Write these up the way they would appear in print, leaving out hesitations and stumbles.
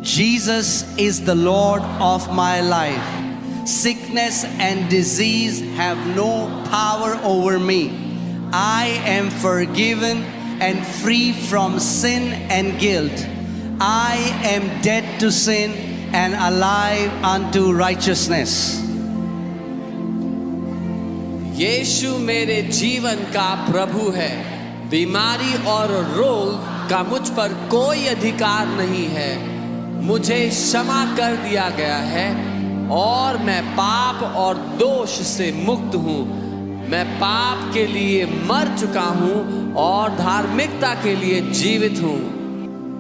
Jesus is the Lord of my life. Sickness and disease have no power over me. I am forgiven and free from sin and guilt. I am dead to sin and alive unto righteousness. यीशु मेरे जीवन का प्रभु है। बीमारी और रोग का मुझ पर कोई अधिकार नहीं है। मुझे क्षमा कर दिया गया है और मैं पाप और दोष से मुक्त हूँ। मैं पाप के लिए मर चुका हूँ और धार्मिकता के लिए जीवित हूँ।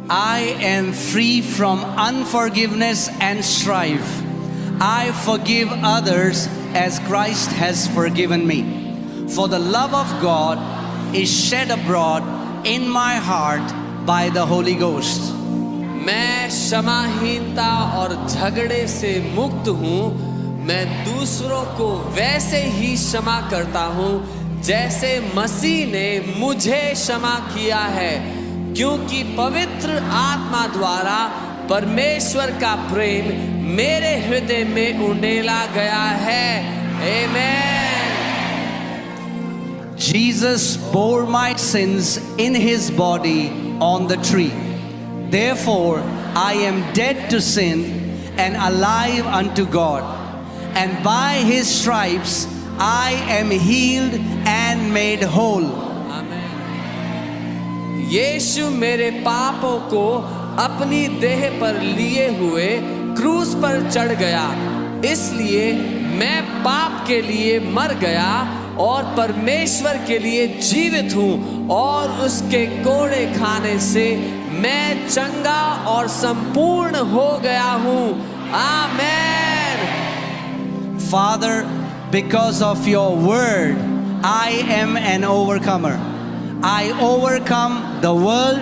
I am free from unforgiveness and strife. I forgive others as Christ has forgiven me. For the love of God is shed abroad in my heart by the Holy Ghost. मैं क्षमाहीनता और झगड़े से मुक्त हूँ। मैं दूसरों को वैसे ही क्षमा करता हूँ जैसे मसीह ने मुझे क्षमा किया है, क्योंकि पवित्र आत्मा द्वारा परमेश्वर का प्रेम मेरे हृदय में उंडेला गया है। आमेन। Jesus bore my sins in his body on the tree. Therefore, I am dead to sin and alive unto God. And by his stripes, I am healed and made whole. आमीन। यीशु मेरे पापों को अपनी देह पर लिए हुए क्रूस पर चढ़ गया, इसलिए मैं पाप के लिए मर गया और परमेश्वर के लिए जीवित हूँ, और उसके कोड़े खाने से मैं चंगा और संपूर्ण हो गया हूँ। आमेन। Father, because of your word, I am an overcomer. I overcome the world,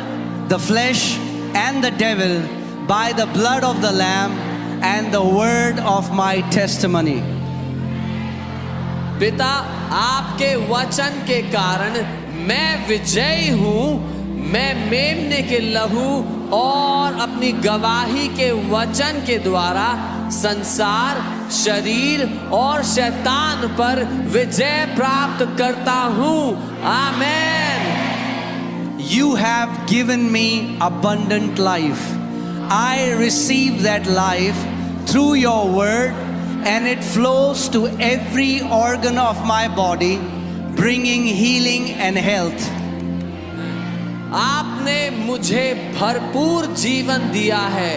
the flesh, and the devil by the blood of the Lamb and the word of my testimony. पिता, आपके वचन के कारण मैं विजयी हूँ। मैं मेमने के लहू और अपनी गवाही के वचन के द्वारा संसार, शरीर और शैतान पर विजय प्राप्त करता हूँ। आमेन। You have given me abundant life. I receive that life through your word, and it flows to every organ of my body, bringing healing and health. आपने मुझे भरपूर जीवन दिया है।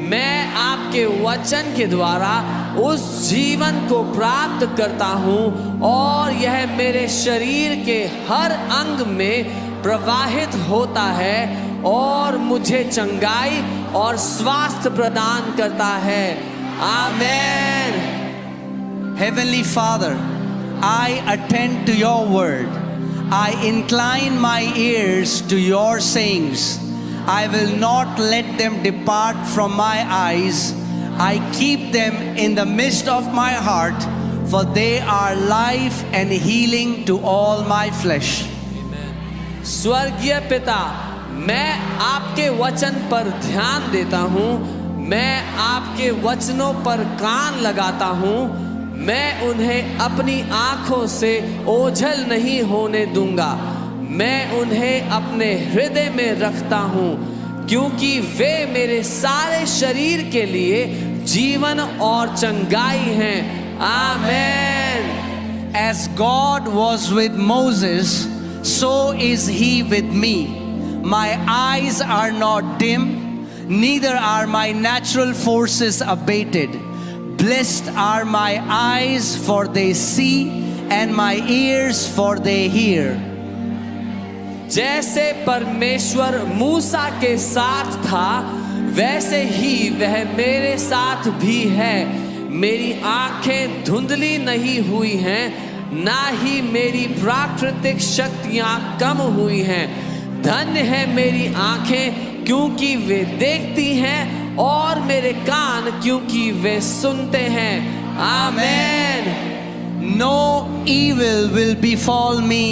मैं आपके वचन के द्वारा उस जीवन को प्राप्त करता हूँ, और यह मेरे शरीर के हर अंग में प्रवाहित होता है और मुझे चंगाई और स्वास्थ्य प्रदान करता है। आमेन। Heavenly Father, I attend to your word. I incline my ears to your sayings. I will not let them depart from my eyes. I keep them in the midst of my heart, for they are life and healing to all my flesh. स्वर्गीय पिता, मैं आपके वचन पर ध्यान देता हूँ। मैं आपके वचनों पर कान लगाता हूँ। मैं उन्हें अपनी आँखों से ओझल नहीं होने दूंगा। मैं उन्हें अपने हृदय में रखता हूँ, क्योंकि वे मेरे सारे शरीर के लिए जीवन और चंगाई हैं। आमेन। As God was with Moses, so is he with me. My eyes are not dim, neither are my natural forces abated. Blessed are my eyes, for they see, and my ears, for they hear. जैसे परमेश्वर मूसा के साथ था, वैसे ही वह मेरे साथ भी है। मेरी आंखें धुंधली नहीं हुई हैं, ना ही मेरी प्राकृतिक शक्तियां कम हुई हैं। धन्य है मेरी आंखें, क्योंकि वे देखती हैं, और मेरे कान क्योंकि वे सुनते हैं। आमेन। No evil will befall me,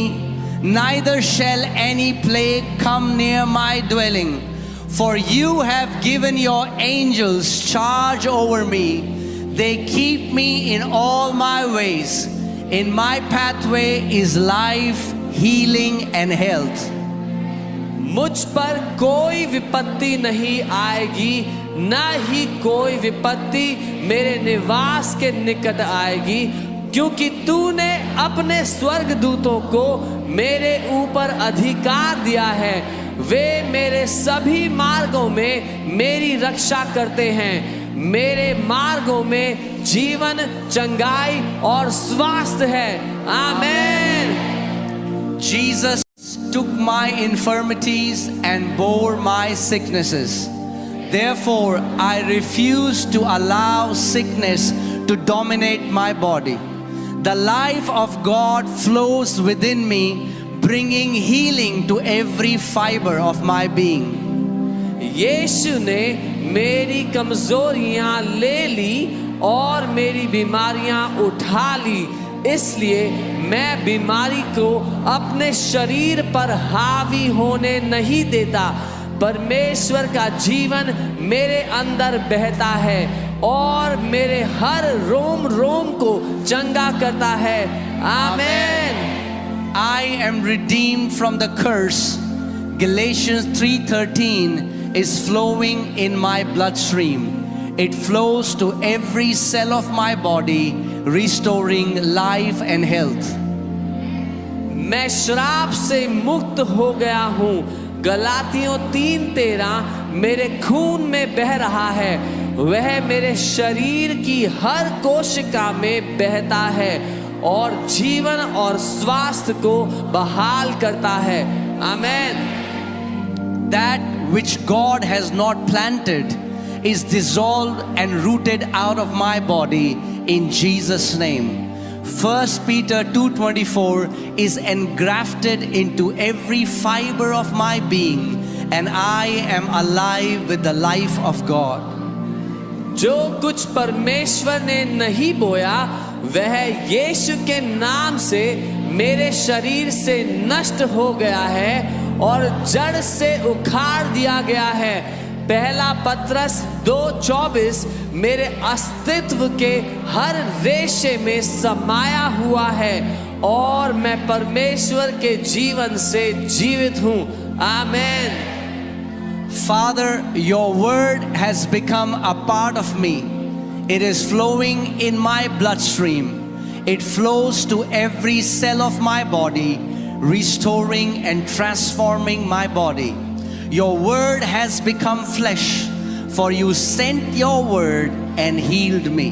neither shall any plague come near my dwelling. For you have given your angels charge over me. They keep me in all my ways. In my pathway is life, healing and health. मुझ पर कोई विपत्ति नहीं आएगी, न ही कोई विपत्ति मेरे निवास के निकट आएगी, क्योंकि तूने अपने स्वर्गदूतों को मेरे ऊपर अधिकार दिया है। वे मेरे सभी मार्गों में मेरी रक्षा करते हैं। मेरे मार्गों में जीवन, चंगाई और स्वास्थ्य है। आमीन। Jesus took my infirmities and bore my sicknesses. Therefore, I refuse to allow sickness to dominate my body. The life of God flows within me, bringing healing to every fiber of my being. यीशु ने मेरी कमजोरियां ले ली और मेरी बीमारियां उठा ली, इसलिए मैं बीमारी को अपने शरीर पर हावी होने नहीं देता। परमेश्वर का जीवन मेरे अंदर बहता है और मेरे हर रोम रोम को चंगा करता है। आमीन। I am redeemed from the curse. Galatians 3:13 is flowing in my bloodstream. It flows to every cell of my body, restoring life and health. मैं श्राप से मुक्त हो गया हूँ। गलातियों 3:13 मेरे खून में बह रहा है। वह मेरे शरीर की हर कोशिका में बहता है और जीवन और स्वास्थ्य को बहाल करता है। आमीन। That which God has not planted is dissolved and rooted out of my body in Jesus' name. 1 Peter 2:24 is engrafted into every fiber of my being, and I am alive with the life of God. जो कुछ परमेश्वर ने नहीं बोया वह यीशु के नाम से मेरे शरीर से नष्ट हो गया है और जड़ से उखाड़ दिया गया है। पहला पत्रस 2:24 मेरे अस्तित्व के हर रेशे में समाया हुआ है और मैं परमेश्वर के जीवन से जीवित हूँ। आमीन। Father, your word has become a part of me. It is flowing in my bloodstream. It flows to every cell of my body, restoring and transforming my body. Your word has become flesh, for you sent your word and healed me.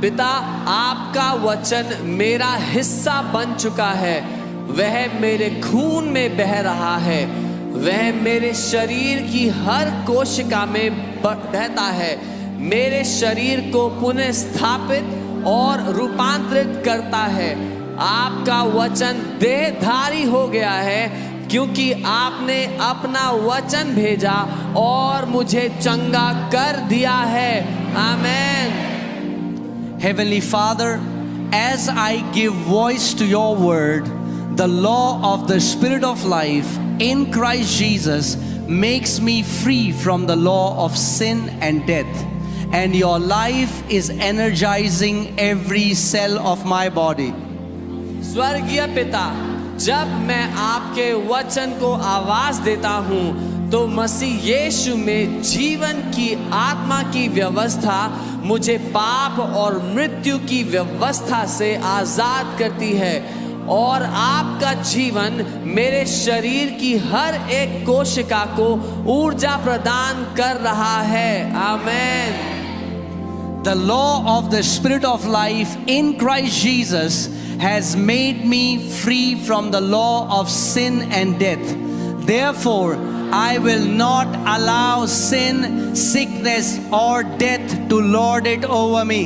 पिता, आपका वचन मेरा हिस्सा बन चुका है। वह मेरे खून में बह रहा है। वह मेरे शरीर की हर कोशिका में बहता है। मेरे शरीर को पुनः स्थापित और रूपांतरित करता है। आपका वचन देहधारी हो गया है, क्योंकि आपने अपना वचन भेजा और मुझे चंगा कर दिया है। आमीन। Heavenly Father, as I give voice to your word, the law of the Spirit of life in Christ Jesus makes me free from the law of sin and death. And your life is energizing every cell of my body. स्वर्गीय पिता, जब मैं आपके वचन को आवाज देता हूँ तो मसीह यीशु में जीवन की आत्मा की व्यवस्था मुझे पाप और मृत्यु की व्यवस्था से आजाद करती है और आपका जीवन मेरे शरीर की हर एक कोशिका को ऊर्जा प्रदान कर रहा है। आमीन। The law of the Spirit of life in Christ Jesus has made me free from the law of sin and death. Therefore, I will not allow sin, sickness or death to lord it over me.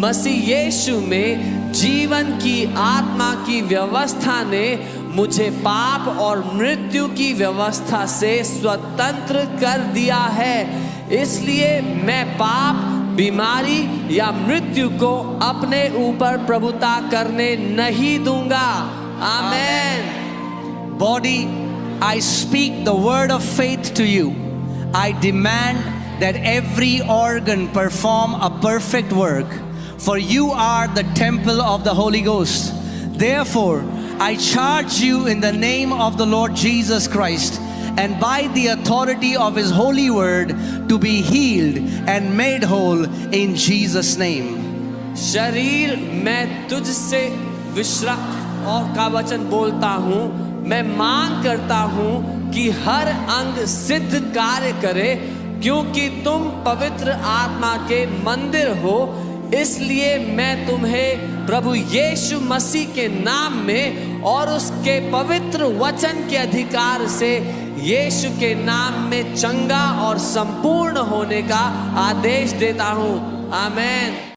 मसीह यीशु में जीवन की आत्मा की व्यवस्था ने मुझे पाप और मृत्यु की व्यवस्था से स्वतंत्र कर दिया है। इसलिए मैं पाप, बीमारी या मृत्यु को अपने ऊपर प्रभुता करने नहीं दूंगा। आमीन। Body, I speak the word of faith to you. I demand that every organ perform a perfect work, for you are the temple of the Holy Ghost. Therefore, I charge you in the name of the Lord Jesus Christ and by the authority of His holy word to be healed and made whole in Jesus' name. शरीर, मैं तुझसे विश्राम और का वचन बोलता हूँ। मैं मांग करता हूँ कि हर अंग सिद्ध कार्य करे, क्योंकि तुम पवित्र आत्मा के मंदिर हो। इसलिए मैं तुम्हें प्रभु यीशु मसीह के नाम में और उसके पवित्र वचन के अधिकार से यीशु के नाम में चंगा और संपूर्ण होने का आदेश देता हूँ। आमीन।